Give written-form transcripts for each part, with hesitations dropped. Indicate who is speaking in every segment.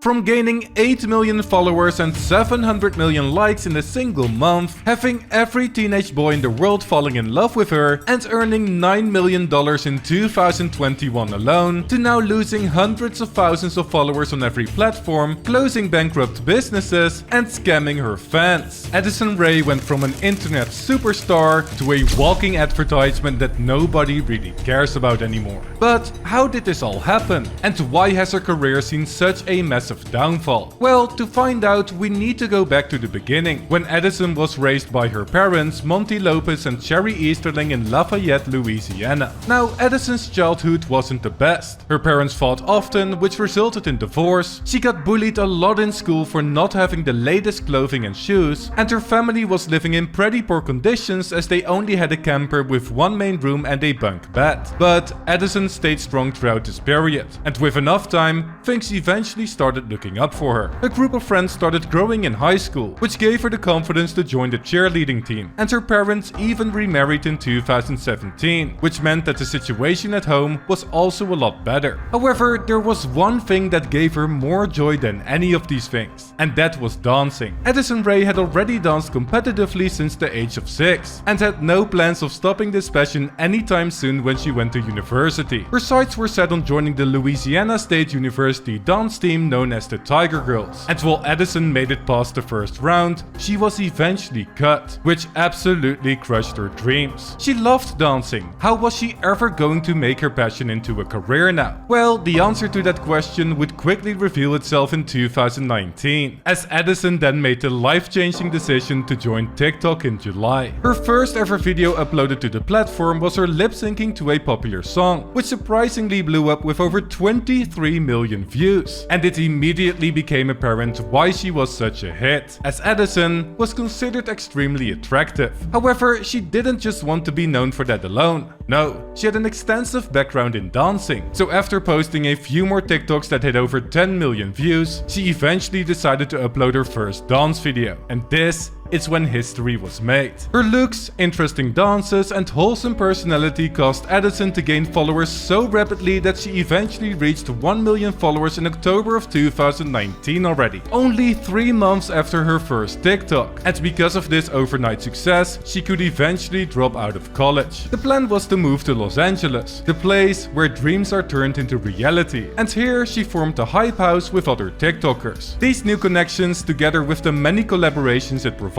Speaker 1: From gaining 8 million followers and 700 million likes in a single month, having every teenage boy in the world falling in love with her, and earning $9 million in 2021 alone, to now losing hundreds of thousands of followers on every platform, closing bankrupt businesses, and scamming her fans. Addison Rae went from an internet superstar to a walking advertisement that nobody really cares about anymore. But how did this all happen? And why has her career seen such a massive downfall? Well, to find out, we need to go back to the beginning, when Addison was raised by her parents, Monty Lopez and Sherry Easterling in Lafayette, Louisiana. Now, Addison's childhood wasn't the best. Her parents fought often, which resulted in divorce. She got bullied a lot in school for not having the latest clothing and shoes, and her family was living in pretty poor conditions as they only had a camper with one main room and a bunk bed. But Addison stayed strong throughout this period, and with enough time, things eventually started looking up for her. A group of friends started growing in high school, which gave her the confidence to join the cheerleading team, and her parents even remarried in 2017, which meant that the situation at home was also a lot better. However, there was one thing that gave her more joy than any of these things, and that was dancing. Addison Rae had already danced competitively since the age of 6, and had no plans of stopping this passion anytime soon when she went to university. Her sights were set on joining the Louisiana State University dance team known as the Tiger Girls, and while Addison made it past the first round, she was eventually cut, which absolutely crushed her dreams. She loved dancing. How was she ever going to make her passion into a career now? Well, the answer to that question would quickly reveal itself in 2019, as Addison then made the life-changing decision to join TikTok in July. Her first ever video uploaded to the platform was her lip-syncing to a popular song, which surprisingly blew up with over 23 million views. And it immediately became apparent why she was such a hit, as Addison was considered extremely attractive. However, she didn't just want to be known for that alone. No, she had an extensive background in dancing. So after posting a few more TikToks that hit over 10 million views, she eventually decided to upload her first dance video. And this is when history was made. Her looks, interesting dances, and wholesome personality caused Addison to gain followers so rapidly that she eventually reached 1 million followers in October of 2019 already, only 3 months after her first TikTok. And because of this overnight success, she could eventually drop out of college. The plan was to move to Los Angeles, the place where dreams are turned into reality. And here she formed a hype house with other TikTokers. These new connections, together with the many collaborations it provided,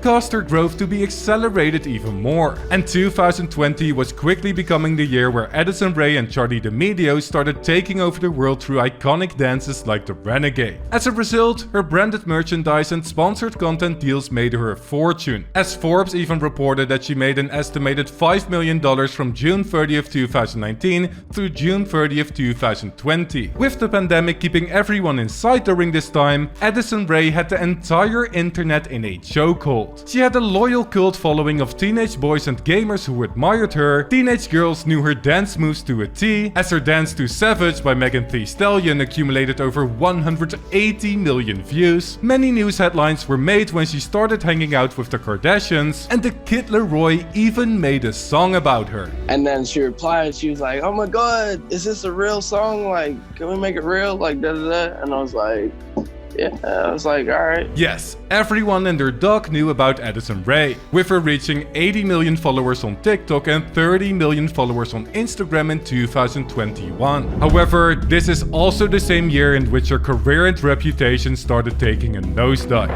Speaker 1: caused her growth to be accelerated even more. And 2020 was quickly becoming the year where Addison Rae and Charli D'Amelio started taking over the world through iconic dances like the Renegade. As a result, her branded merchandise and sponsored content deals made her a fortune, as Forbes even reported that she made an estimated $5 million from June 30th, 2019 through June 30th, 2020. With the pandemic keeping everyone inside during this time, Addison Rae had the entire internet in a chokehold. She had a loyal cult following of teenage boys and gamers who admired her. Teenage girls knew her dance moves to a T, as her dance to Savage by Megan Thee Stallion accumulated over 180 million views. Many news headlines were made when she started hanging out with the Kardashians, and the Kid Laroi even made a song about her.
Speaker 2: And then she replied, she was like, "Oh my god, is this a real song? Like, can we make it real? Like, da da da." And I was like, yeah, I was like, alright.
Speaker 1: Yes, everyone and their dog knew about Addison Rae, with her reaching 80 million followers on TikTok and 30 million followers on Instagram in 2021. However, this is also the same year in which her career and reputation started taking a nosedive.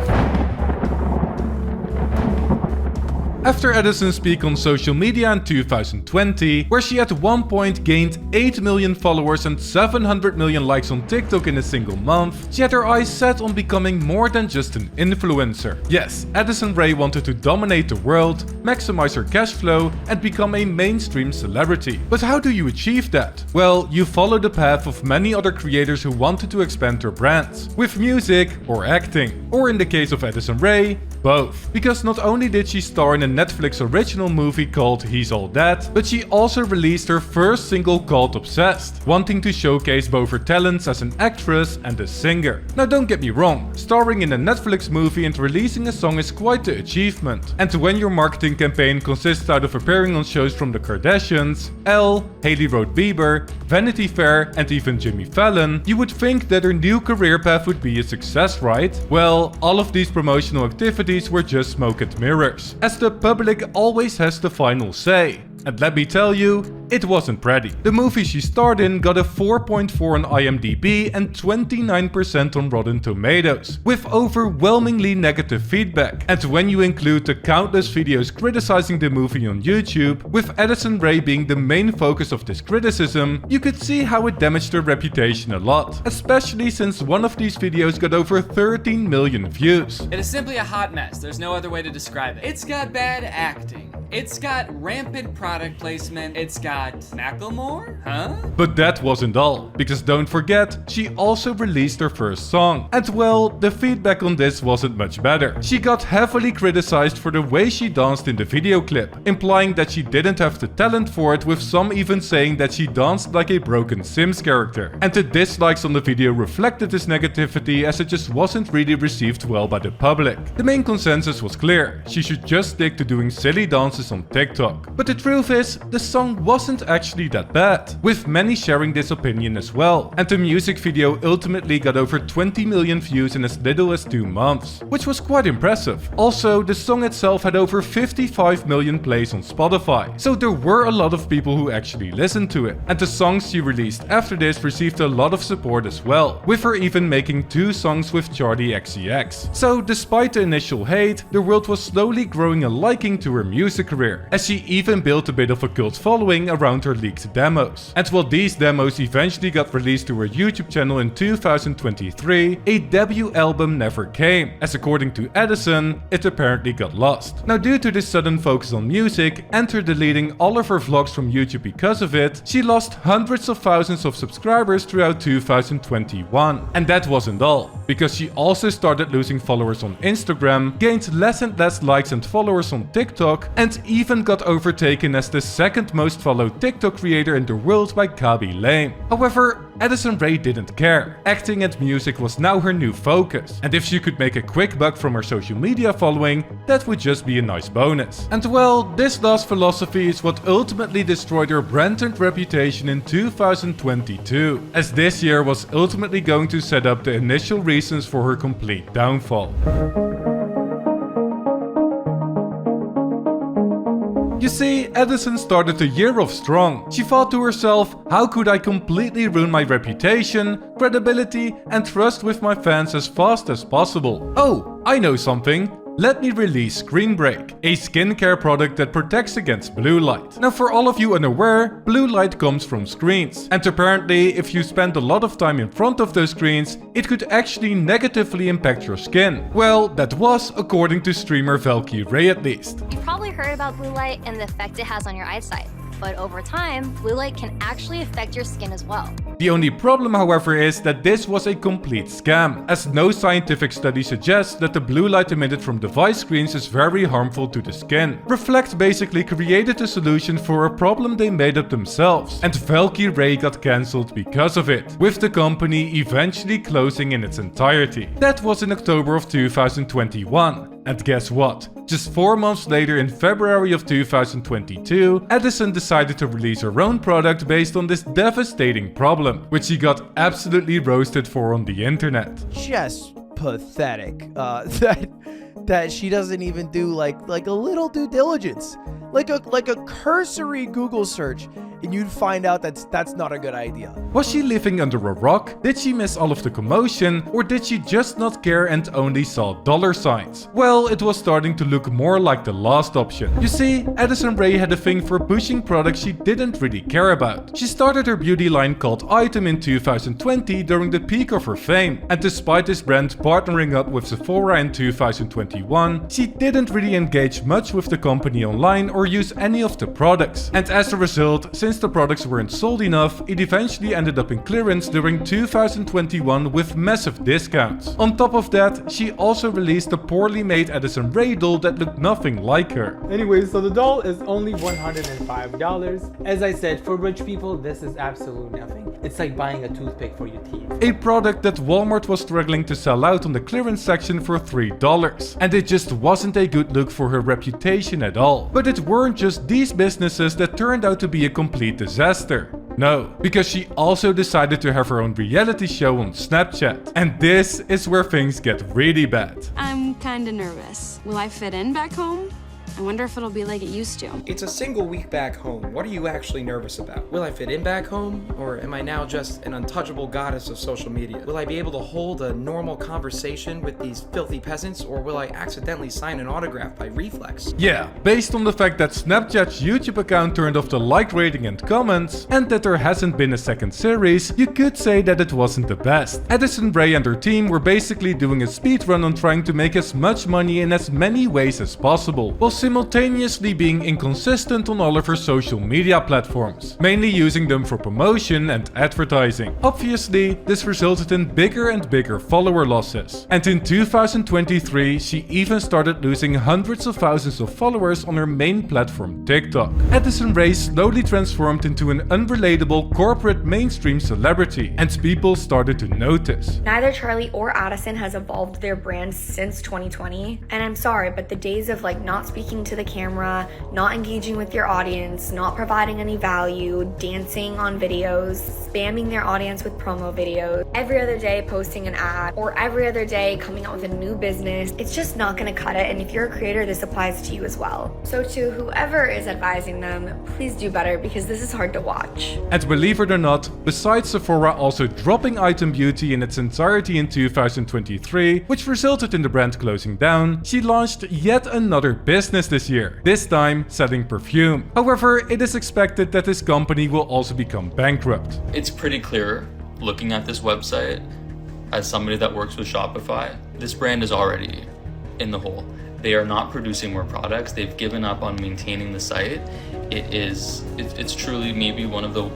Speaker 1: After Addison's peak on social media in 2020, where she at one point gained 8 million followers and 700 million likes on TikTok in a single month, she had her eyes set on becoming more than just an influencer. Yes, Addison Rae wanted to dominate the world, maximize her cash flow, and become a mainstream celebrity. But how do you achieve that? Well, you follow the path of many other creators who wanted to expand their brands, with music or acting, or in the case of Addison Rae, both. Because not only did she star in a Netflix original movie called He's All That, but she also released her first single called Obsessed, wanting to showcase both her talents as an actress and a singer. Now don't get me wrong, starring in a Netflix movie and releasing a song is quite the achievement. And when your marketing campaign consists out of appearing on shows from the Kardashians, Elle, Hailey Road Bieber, Vanity Fair and even Jimmy Fallon, you would think that her new career path would be a success, right? Well, all of these promotional activities were just smoke and mirrors, as the public always has the final say. And let me tell you, it wasn't pretty. The movie she starred in got a 4.4 on IMDb and 29% on Rotten Tomatoes, with overwhelmingly negative feedback. And when you include the countless videos criticizing the movie on YouTube, with Addison Rae being the main focus of this criticism, you could see how it damaged her reputation a lot, especially since one of these videos got over 13 million views.
Speaker 3: It is simply a hot mess, there's no other way to describe it. It's got bad acting. It's got rampant product placement. It's got Macklemore? Huh?
Speaker 1: But that wasn't all, because don't forget, she also released her first song. And well, the feedback on this wasn't much better. She got heavily criticized for the way she danced in the video clip, implying that she didn't have the talent for it, with some even saying that she danced like a broken Sims character. And the dislikes on the video reflected this negativity, as it just wasn't really received well by the public. The main consensus was clear: she should just stick to doing silly dances on TikTok. But the truth is, the song wasn't actually that bad, with many sharing this opinion as well. And the music video ultimately got over 20 million views in as little as 2 months, which was quite impressive. Also, the song itself had over 55 million plays on Spotify, so there were a lot of people who actually listened to it. And the songs she released after this received a lot of support as well, with her even making 2 songs with Charli XCX. So despite the initial hate, the world was slowly growing a liking to her music career, as she even built a bit of a cult following around her leaked demos. And while these demos eventually got released to her YouTube channel in 2023, a debut album never came, as according to Addison, it apparently got lost. Now, due to this sudden focus on music and her deleting all of her vlogs from YouTube because of it, she lost hundreds of thousands of subscribers throughout 2021. And that wasn't all, because she also started losing followers on Instagram, gained less and less likes and followers on TikTok, and even got overtaken as the second most followed TikTok creator in the world by Kaby Lame. However, Addison Rae didn't care. Acting and music was now her new focus, and if she could make a quick buck from her social media following, that would just be a nice bonus. And well, this last philosophy is what ultimately destroyed her brand and reputation in 2022, as this year was ultimately going to set up the initial reasons for her complete downfall. You see, Addison started the year off strong. She thought to herself, how could I completely ruin my reputation, credibility and trust with my fans as fast as possible? Oh, I know something. Let me release Screen Break, a skincare product that protects against blue light. Now, for all of you unaware, blue light comes from screens, and apparently if you spend a lot of time in front of those screens, it could actually negatively impact your skin. Well, that was according to streamer Valky Rae at least.
Speaker 4: You've probably heard about blue light and the effect it has on your eyesight. But over time, blue light can actually affect your skin as well.
Speaker 1: The only problem, however, is that this was a complete scam, as no scientific study suggests that the blue light emitted from device screens is very harmful to the skin. Reflect basically created a solution for a problem they made up themselves, and Valky Rae got cancelled because of it, with the company eventually closing in its entirety. That was in October of 2021. And guess what? Just 4 months later, in February of 2022, Addison decided to release her own product based on this devastating problem, which she got absolutely roasted for on the internet.
Speaker 5: Just pathetic that she doesn't even do like a little due diligence, like a cursory Google search, and you'd find out that's not a good idea.
Speaker 1: Was she living under a rock? Did she miss all of the commotion? Or did she just not care and only saw dollar signs? Well, it was starting to look more like the last option. You see, Addison Rae had a thing for pushing products she didn't really care about. She started her beauty line called Item in 2020 during the peak of her fame, and despite this brand partnering up with Sephora in 2021, she didn't really engage much with the company online or use any of the products. And as a result, since since the products weren't sold enough, it eventually ended up in clearance during 2021 with massive discounts. On top of that, she also released a poorly made Addison Rae doll that looked nothing like her.
Speaker 6: Anyway, so the doll is only $105. As I said, for rich people, this is absolutely nothing. It's like buying a toothpick for your teeth.
Speaker 1: A product that Walmart was struggling to sell out on the clearance section for $3. And it just wasn't a good look for her reputation at all. But it weren't just these businesses that turned out to be a complete disaster. No, because she also decided to have her own reality show on Snapchat. And this is where things get really bad.
Speaker 7: I'm kinda nervous. Will I fit in back home? I wonder if it'll be like it used to.
Speaker 8: It's a single week back home. What are you actually nervous about? Will I fit in back home? Or am I now just an untouchable goddess of social media? Will I be able to hold a normal conversation with these filthy peasants? Or will I accidentally sign an autograph by reflex?
Speaker 1: Yeah, based on the fact that Snapchat's YouTube account turned off the like rating and comments, and that there hasn't been a second series, you could say that it wasn't the best. Addison Rae and her team were basically doing a speedrun on trying to make as much money in as many ways as possible, while simultaneously being inconsistent on all of her social media platforms, mainly using them for promotion and advertising. Obviously, this resulted in bigger and bigger follower losses. And in 2023, she even started losing hundreds of thousands of followers on her main platform, TikTok. Addison Rae slowly transformed into an unrelatable corporate mainstream celebrity, and people started to notice.
Speaker 9: Neither Charlie or Addison has evolved their brand since 2020, and I'm sorry, but the days of not speaking to the camera, not engaging with your audience, not providing any value, dancing on videos, spamming their audience with promo videos, every other day posting an ad, or every other day coming out with a new business, it's just not gonna cut it. And if you're a creator, this applies to you as well. So to whoever is advising them, please do better, because this is hard to watch.
Speaker 1: And believe it or not, besides Sephora also dropping Item Beauty in its entirety in 2023, which resulted in the brand closing down, she launched yet another business this year, this time selling perfume. However, it is expected that this company will also become bankrupt.
Speaker 10: It's pretty clear, looking at this website, as somebody that works with Shopify, this brand is already in the hole. They are not producing more products. They've given up on maintaining the site. It's truly maybe one of the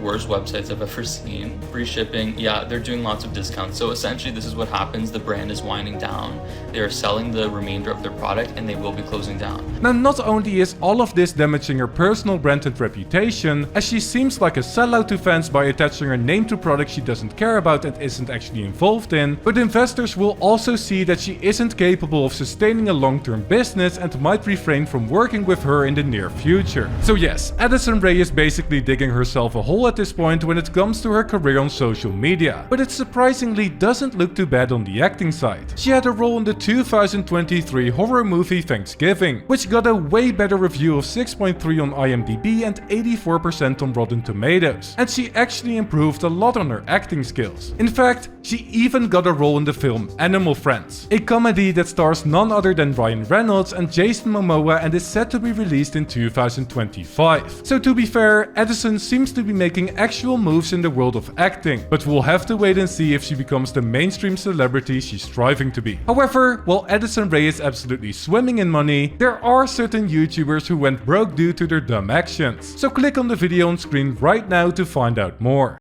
Speaker 10: worst websites I've ever seen. Free shipping, yeah, they're doing lots of discounts. So essentially this is what happens. The brand is winding down. They are selling the remainder of their product and they will be closing down.
Speaker 1: Now, not only is all of this damaging her personal brand and reputation, as she seems like a sellout to fans by attaching her name to products she doesn't care about and isn't actually involved in, but investors will also see that she isn't capable of sustaining a long-term business and might refrain from working with her in the near future. So yes, Addison Rae is basically digging herself a hole at this point when it comes to her career on social media, but it surprisingly doesn't look too bad on the acting side. She had a role in the 2023 horror movie Thanksgiving, which got a way better review of 6.3 on IMDb and 84% on Rotten Tomatoes, and she actually improved a lot on her acting skills. In fact, she even got a role in the film Animal Friends, a comedy that stars none other than Ryan Reynolds and Jason Momoa and is set to be released in 2025. So to be fair, Addison seems to be making actual moves in the world of acting, but we'll have to wait and see if she becomes the mainstream celebrity she's striving to be. However, while Addison Rae is absolutely swimming in money, there are certain YouTubers who went broke due to their dumb actions. So click on the video on screen right now to find out more.